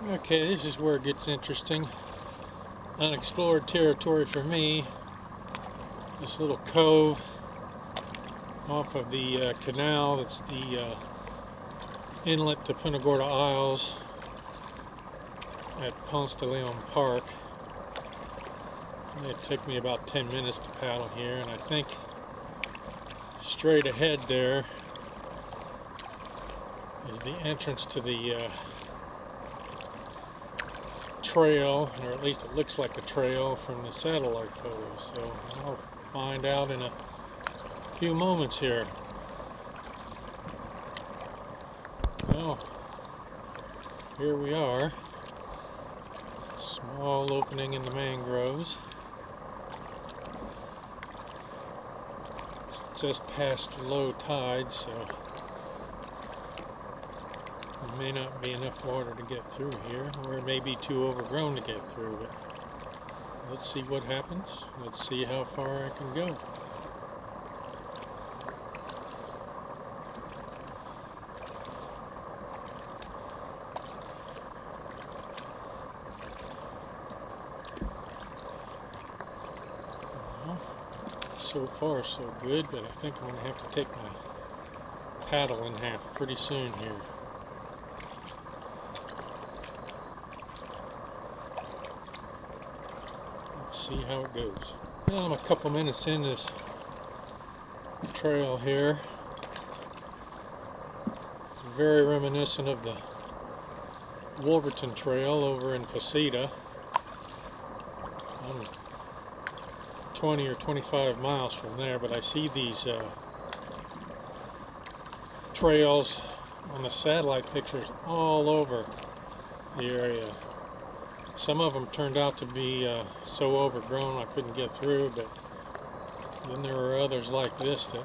Okay, this is where it gets interesting. Unexplored territory for me. This little cove off of the canal that's the inlet to Punta Gorda Isles at Ponce de Leon Park. It took me about 10 minutes to paddle here, and I think straight ahead there is the entrance to the trail, or at least it looks like a trail from the satellite photos. So I'll find out in a few moments here. Well, here we are. Small opening in the mangroves. It's just past low tide, so there may not be enough water to get through here, or it may be too overgrown to get through, but let's see what happens. Let's see how far I can go. Well, so far so good, but I think I'm going to have to take my paddle in half pretty soon here. See how it goes. Well, I'm a couple minutes in this trail here. It's very reminiscent of the Wolverton Trail over in Faceta. I'm 20 or 25 miles from there, but I see these trails on the satellite pictures all over the area. Some of them turned out to be so overgrown I couldn't get through, but then there are others like this that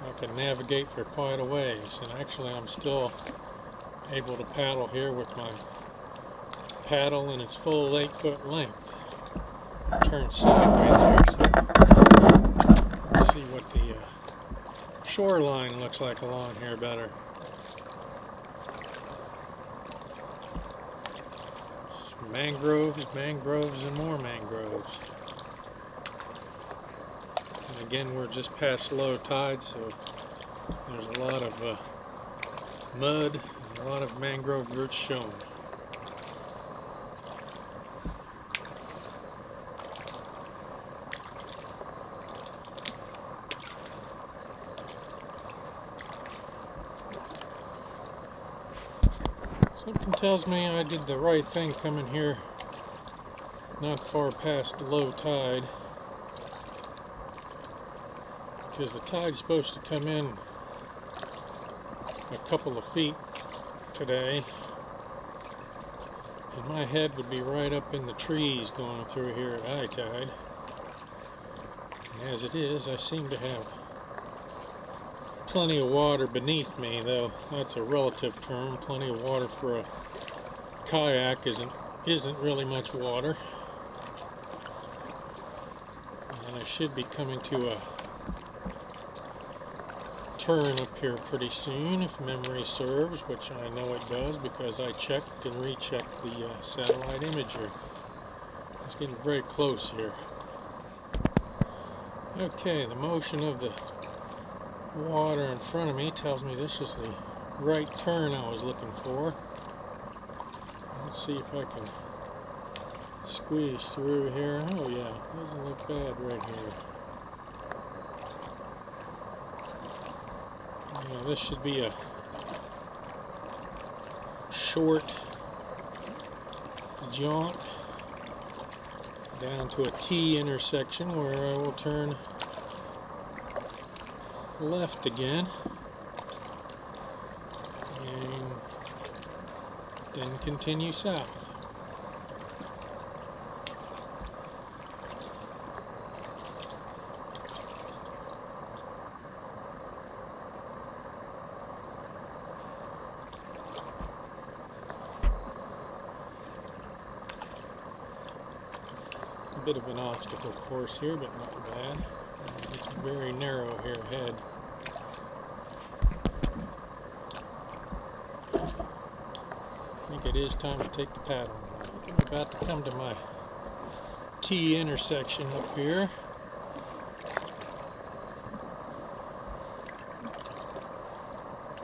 I can navigate for quite a ways. And actually I'm still able to paddle here with my paddle in its full 8-foot length. Turn sideways here so see what the shoreline looks like along here better. Mangroves, mangroves, and more mangroves. And again, we're just past low tide, so there's a lot of mud and a lot of mangrove roots showing. Something tells me I did the right thing coming here not far past low tide, because the tide's supposed to come in a couple of feet today, and my head would be right up in the trees going through here at high tide. And as it is, I seem to have plenty of water beneath me, though that's a relative term. Plenty of water for a kayak isn't really much water. And I should be coming to a turn up here pretty soon, if memory serves, which I know it does because I checked and rechecked the satellite imager. It's getting very close here. Okay, the motion of the water in front of me tells me this is the right turn I was looking for. Let's see if I can squeeze through here. Oh yeah, doesn't look bad right here. Yeah, this should be a short jaunt down to a T intersection where I will turn left again and then continue south. A bit of an obstacle course here, but not bad. It's very narrow here ahead. think it is time to take the paddle. I'm about to come to my T intersection up here.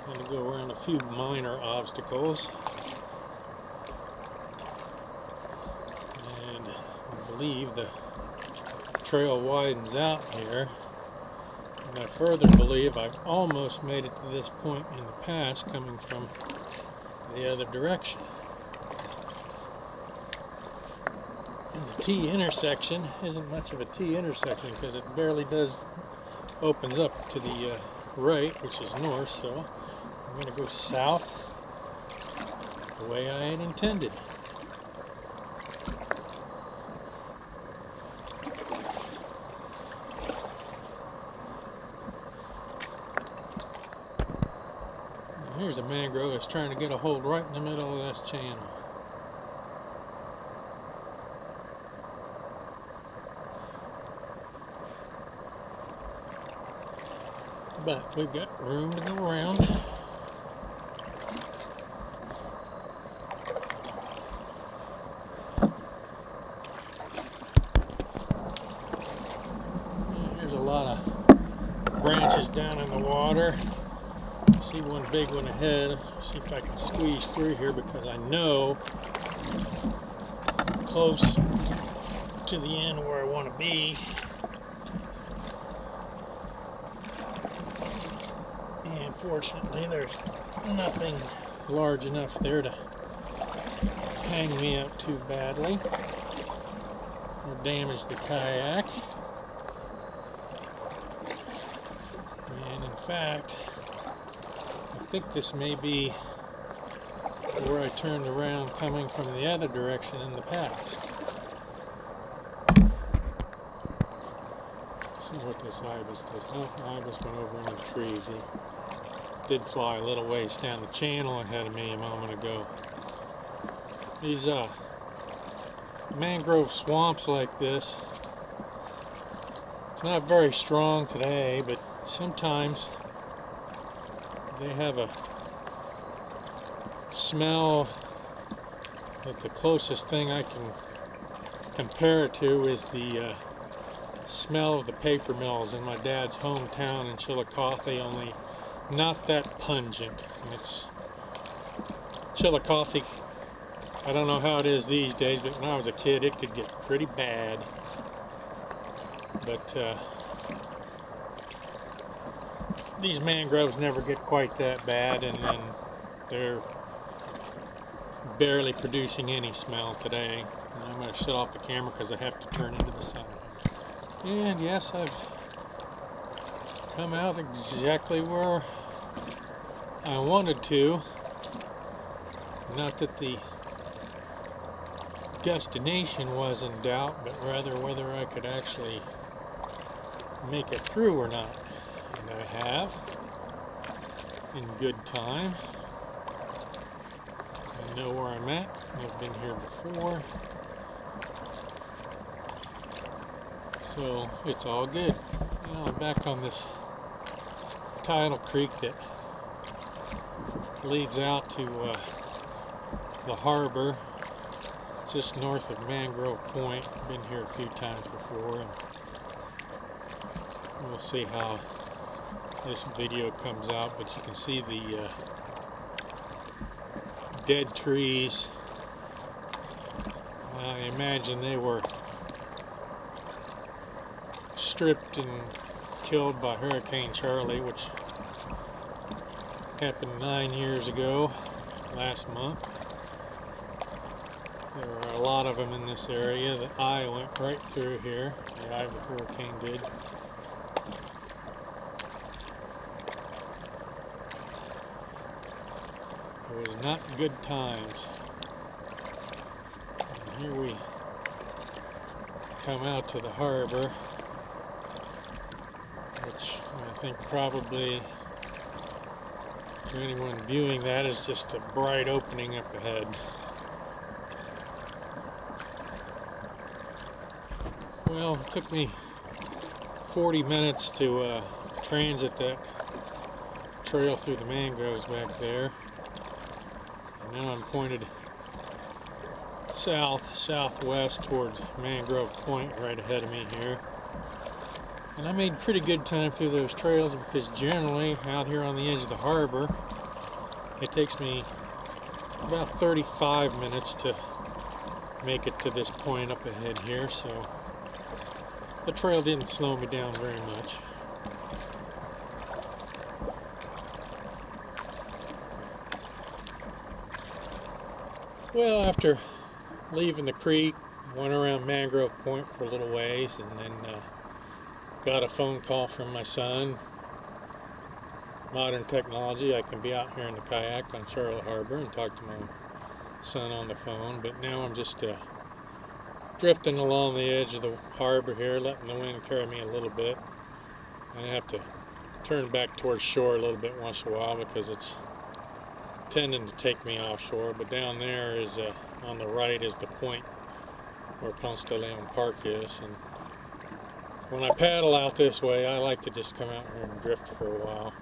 Going to go around a few minor obstacles. And I believe the trail widens out here. And I further believe I've almost made it to this point in the past coming from the other direction. And the T intersection isn't much of a T intersection because it barely opens up to the right, which is north, so I'm going to go south the way I had intended. Here's a mangrove that's trying to get a hold right in the middle of this channel. But we've got room to go around. Here's a lot of branches down in the water. See one big one ahead. See if I can squeeze through here because I know close to the end where I want to be. And fortunately there's nothing large enough there to hang me up too badly or damage the kayak. And in fact, I think this may be where I turned around coming from the other direction in the past. Let's see what this ibis does. Oh, the ibis went over in the trees. He did fly a little ways down the channel ahead of me a moment ago. These mangrove swamps like this, it's not very strong today, but sometimes they have a smell that the closest thing I can compare it to is the smell of the paper mills in my dad's hometown in Chillicothe, only not that pungent. And it's Chillicothe, I don't know how it is these days, but when I was a kid it could get pretty bad. But these mangroves never get quite that bad, and then they're barely producing any smell today. And I'm going to shut off the camera because I have to turn into the sun. And yes, I've come out exactly where I wanted to. Not that the destination was in doubt, but rather whether I could actually make it through or not. And I have, in good time. I know where I'm at. I've been here before. So it's all good. Now I'm back on this tidal creek that leads out to the harbor just north of Mangrove Point. I've been here a few times before, and we'll see how this video comes out, but you can see the dead trees. I imagine they were stripped and killed by Hurricane Charlie, which happened 9 years ago, last month. There were a lot of them in this area. The eye went right through here. The eye of the hurricane did. It was not good times. And here we come out to the harbor, which I think probably for anyone viewing that is just a bright opening up ahead. Well, it took me 40 minutes to transit that trail through the mangroves back there. And now I'm pointed southwest towards Mangrove Point right ahead of me here. And I made pretty good time through those trails because generally out here on the edge of the harbor it takes me about 35 minutes to make it to this point up ahead here, so the trail didn't slow me down very much. Well, after leaving the creek, went around Mangrove Point for a little ways, and then got a phone call from my son. Modern technology, I can be out here in the kayak on Charlotte Harbor and talk to my son on the phone, but now I'm just drifting along the edge of the harbor here, letting the wind carry me a little bit. I have to turn back towards shore a little bit once in a while because it's tending to take me offshore, but down there is on the right is the point where Ponce de Leon Park is, and when I paddle out this way I like to just come out here and drift for a while.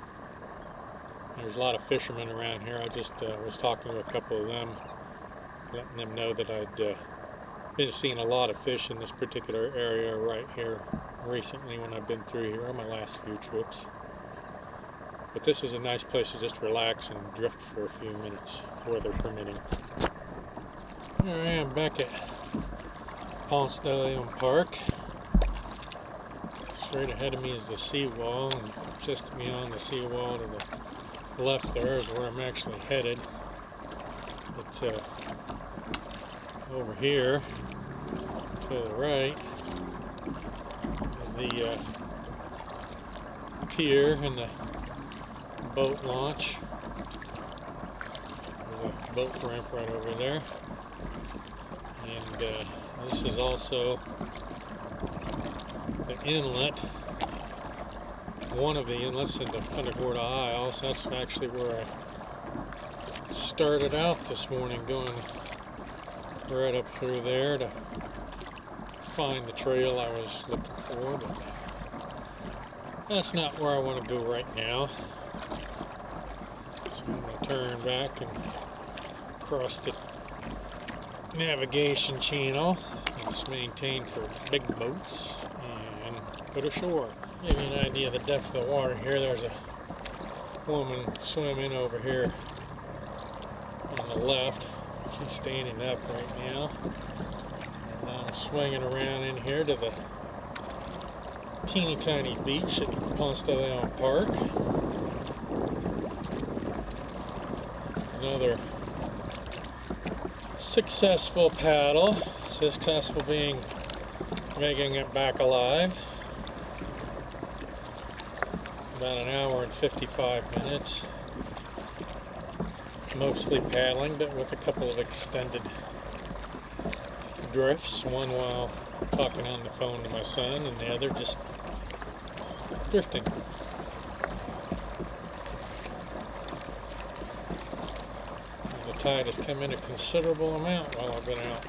There's a lot of fishermen around here. I just was talking to a couple of them, letting them know that I'd been seeing a lot of fish in this particular area right here recently when I've been through here on my last few trips. But this is a nice place to just relax and drift for a few minutes, weather permitting. Here I am back at Ponce de Leon Park. Straight ahead of me is the seawall, and just beyond the seawall to the left there is where I'm actually headed. But over here to the right is the pier and the boat launch. There's a boat ramp right over there, and this is also the inlet, one of the inlets into Punta Gorda Isles. That's actually where I started out this morning, going right up through there to find the trail I was looking for, but that's not where I want to go right now. So I'm going to turn back and cross the navigation channel. It's maintained for big boats, and put ashore. Give you an idea of the depth of the water here. There's a woman swimming over here on the left. She's standing up right now. And I'm swinging around in here to the teeny tiny beach at Ponce de Leon Park. Another successful paddle. Successful being making it back alive. About an hour and 55 minutes. Mostly paddling, but with a couple of extended drifts. One while talking on the phone to my son, and the other just drifting. The tide has come in a considerable amount while I've been out.